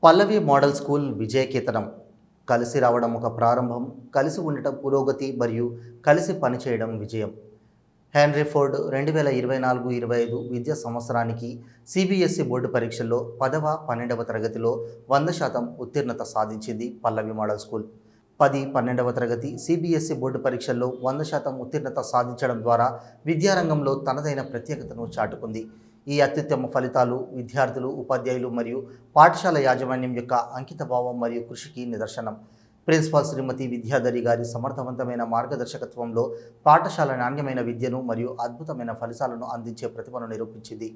పల్లవి model school విజయకేతనం. కలిసి రావడం ఒక ప్రారంభం, కలిసి ఉండటం పురోగతి మరియు కలిసి పనిచేయడం విజయం. హెన్రీ ఫోర్డ్ 2024-25 విద్యా సంవత్సరానికి సిబిఎస్ఈ బోర్డు పరీక్షల్లో 10వ, 12వ తరగతిలో 100% ఉత్తీర్ణత సాధించింది పల్లవి మోడల్ స్కూల్. 10, 12వ తరగతి సిబిఎస్ఈ బోర్డు పరీక్షల్లో 100% ఉత్తీర్ణత సాధించడం ద్వారా విద్యారంగంలో తనదైన ప్రత్యేకతను చాటుకుంది. ఈ అత్యుత్తమ ఫలితాలు విద్యార్థులు, ఉపాధ్యాయులు మరియు పాఠశాల యాజమాన్యం యొక్క అంకితభావం మరియు కృషికి నిదర్శనం. ప్రిన్సిపాల్ శ్రీమతి విద్యాధరి గారి సమర్థవంతమైన మార్గదర్శకత్వంలో పాఠశాల నాణ్యమైన విద్యను మరియు అద్భుతమైన ఫలితాలను అందించే ప్రతిభను నిరూపించింది.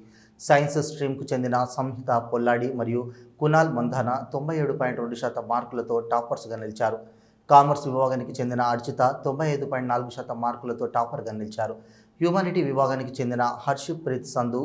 సైన్స్ స్ట్రీమ్కు చెందిన సంహిత పొల్లాడి మరియు కునాల్ మంధాన 97.2% మార్కులతో టాపర్స్గా నిలిచారు. కామర్స్ విభాగానికి చెందిన అర్చిత 95.4% మార్కులతో టాపర్గా నిలిచారు. హ్యూమానిటీ విభాగానికి చెందిన హర్షిప్ ప్రీత్ సంధు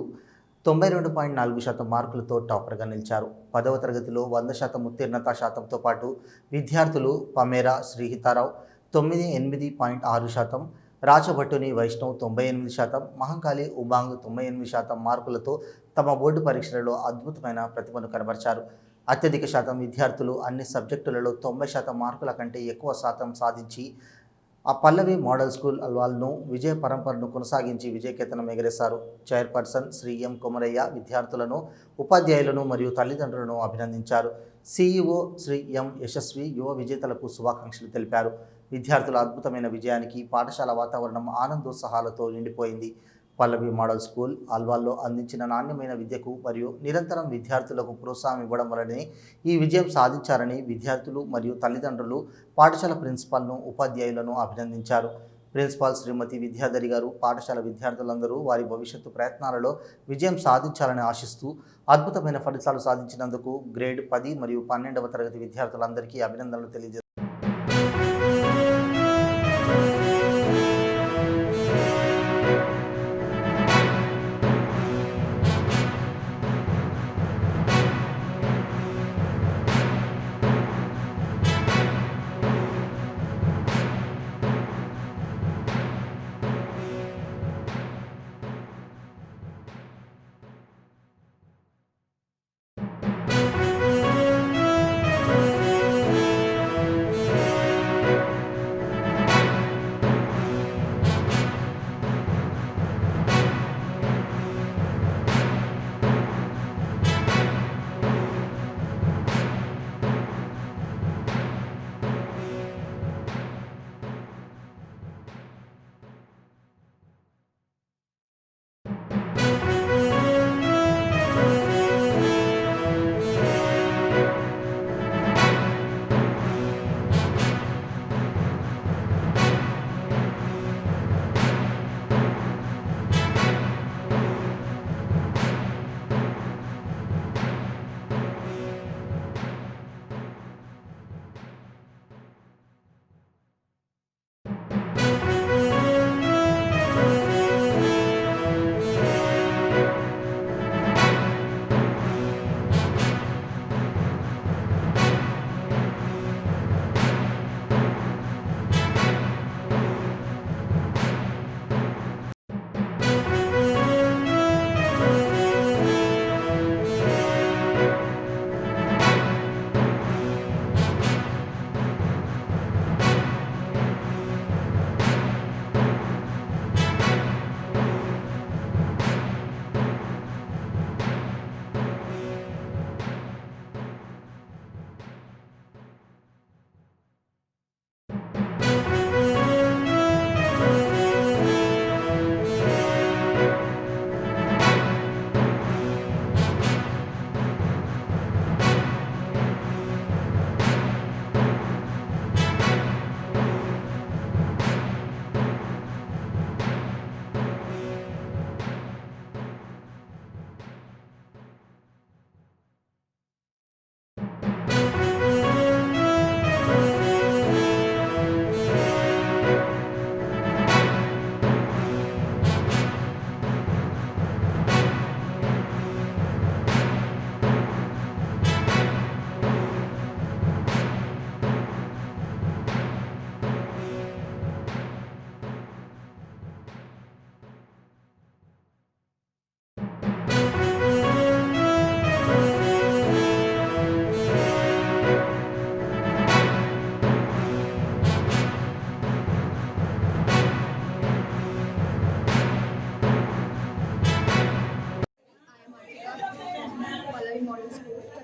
92.4% మార్కులతో టాపర్గా నిలిచారు. 10వ తరగతిలో 100% ఉత్తీర్ణత శాతంతో పాటు విద్యార్థులు పమేరా శ్రీహితారావు 98.6%, రాచభట్టుని వైష్ణవ్ 98%, మహంకాళి ఉమాంగ్ 98% మార్కులతో తమ బోర్డు పరీక్షలలో అద్భుతమైన ప్రతిభను కనబరిచారు. అత్యధిక శాతం విద్యార్థులు అన్ని సబ్జెక్టులలో 90% మార్కుల కంటే ఎక్కువ శాతం సాధించి ఆ పల్లవి మోడల్ స్కూల్ అల్వాల్ను విజయ పరంపరను కొనసాగించి విజయకేతనం ఎగరేశారు. చైర్పర్సన్ శ్రీ ఎం కొమరయ్య విద్యార్థులను, ఉపాధ్యాయులను మరియు తల్లిదండ్రులను అభినందించారు. సిఇఓ శ్రీ ఎం యశస్వి యువ విజేతలకు శుభాకాంక్షలు తెలిపారు. విద్యార్థుల అద్భుతమైన విజయానికి పాఠశాల వాతావరణం ఆనందోత్సాహాలతో నిండిపోయింది. పల్లవి మోడల్ స్కూల్ అల్వాల్లో అందించిన నాణ్యమైన విద్యకు మరియు నిరంతరం విద్యార్థులకు ప్రోత్సాహం ఇవ్వడం వల్లనే ఈ విజయం సాధించారని విద్యార్థులు మరియు తల్లిదండ్రులు పాఠశాల ప్రిన్సిపాల్ను, ఉపాధ్యాయులను అభినందించారు. ప్రిన్సిపాల్ శ్రీమతి విద్యాధరి గారు పాఠశాల విద్యార్థులందరూ వారి భవిష్యత్తు ప్రయత్నాలలో విజయం సాధించాలని ఆశిస్తూ అద్భుతమైన ఫలితాలు సాధించినందుకు గ్రేడ్ 10 మరియు 12వ తరగతి విద్యార్థులందరికీ అభినందనలు తెలియజేస్తారు.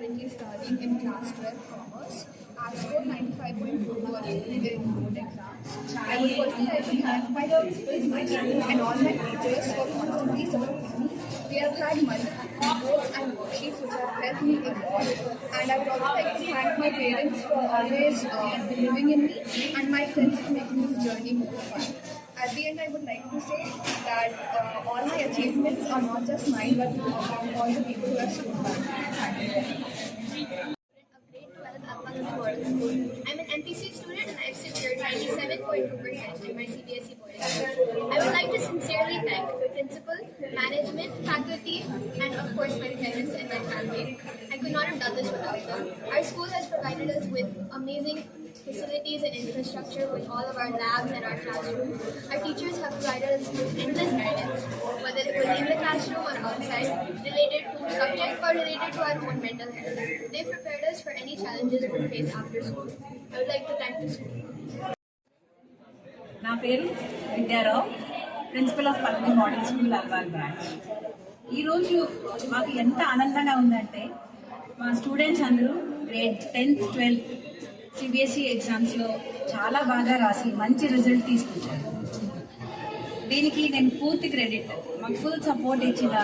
currently studying in class 12 commerce. I scored 95.4% in board exams. I would personally like to thank my principals, my students, and all my teachers for constantly supporting me. We have had multiple reports and worksheets which have helped me a lot. And I would also like to thank my parents for always believing in me, and my friends for making this journey more fun. At the end, I would like to say that all my achievements are not just mine, but of all the people who have stood by me. Grade 12 at Pangani Model School. I'm an MPC student and I've secured 97.2% in my CBSE board exam. I would like to sincerely thank the principal, management, faculty, and of course my parents and my family. I could not have done this without them. Our school has provided us with amazing facilities and infrastructure with all of our labs and our classrooms. Our teachers have provided us with endless guidance, whether it was in the classroom or outside, related to subject or related to our own mental health. They prepared us for any challenges we face after school. I would like to thank the school. నా పేరు విద్యారావు, principal of పల్లి model school Alwal branch. ఈరోజు మాకు ఎంత ఆనందంగా ఉందంటే మా students అందరూ గ్రేడ్ 10th 12th సిబిఎస్ఈ ఎగ్జామ్స్లో చాలా బాగా రాసి మంచి రిజల్ట్ తీసుకొచ్చారు. దీనికి నేను పూర్తి క్రెడిట్ మాకు ఫుల్ సపోర్ట్ ఇచ్చిన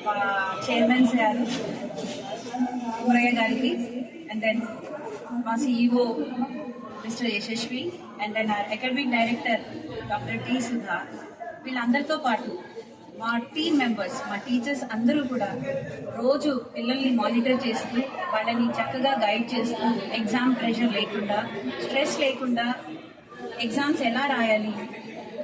మా చైర్మన్స్ గారు మురయ్య గారికి, అండ్ దెన్ మా CEO mister Yashasvi, and then academic director doctor T Sudha, వీళ్ళందరితో పాటు మా టీమ్ మెంబర్స్, మా టీచర్స్ అందరూ కూడా రోజు పిల్లల్ని మానిటర్ చేస్తూ వాళ్ళని చక్కగా గైడ్ చేస్తూ ఎగ్జామ్ ప్రెషర్ లేకుండా, స్ట్రెస్ లేకుండా ఎగ్జామ్స్ ఎలా రాయాలి,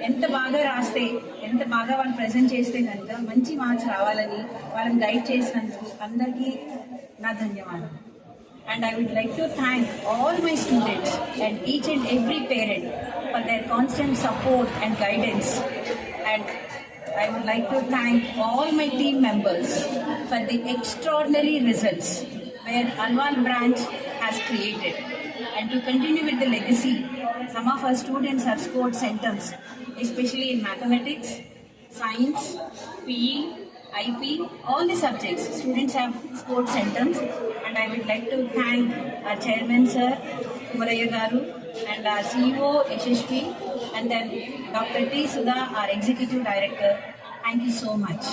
ఎంత బాగా రాస్తే, ఎంత బాగా వాళ్ళు ప్రజెంట్ చేస్తే కనుక మంచి మార్క్స్ రావాలని వాళ్ళని గైడ్ చేసినందుకు అందరికీ నా ధన్యవాదాలు. And I would like to thank all my students and each and every parent for their constant support and guidance. And I would like to thank all my team members for the extraordinary results where Alwal branch has created. And to continue with the legacy, some of our students have scored centums, especially in mathematics, science, PE, IP, all the subjects. Students have scored centums, and I would like to thank our chairman, Sir Muraya Garu, and our CEO, Yashashvi, and then Dr. T. Sudha, our executive director. Thank you so much.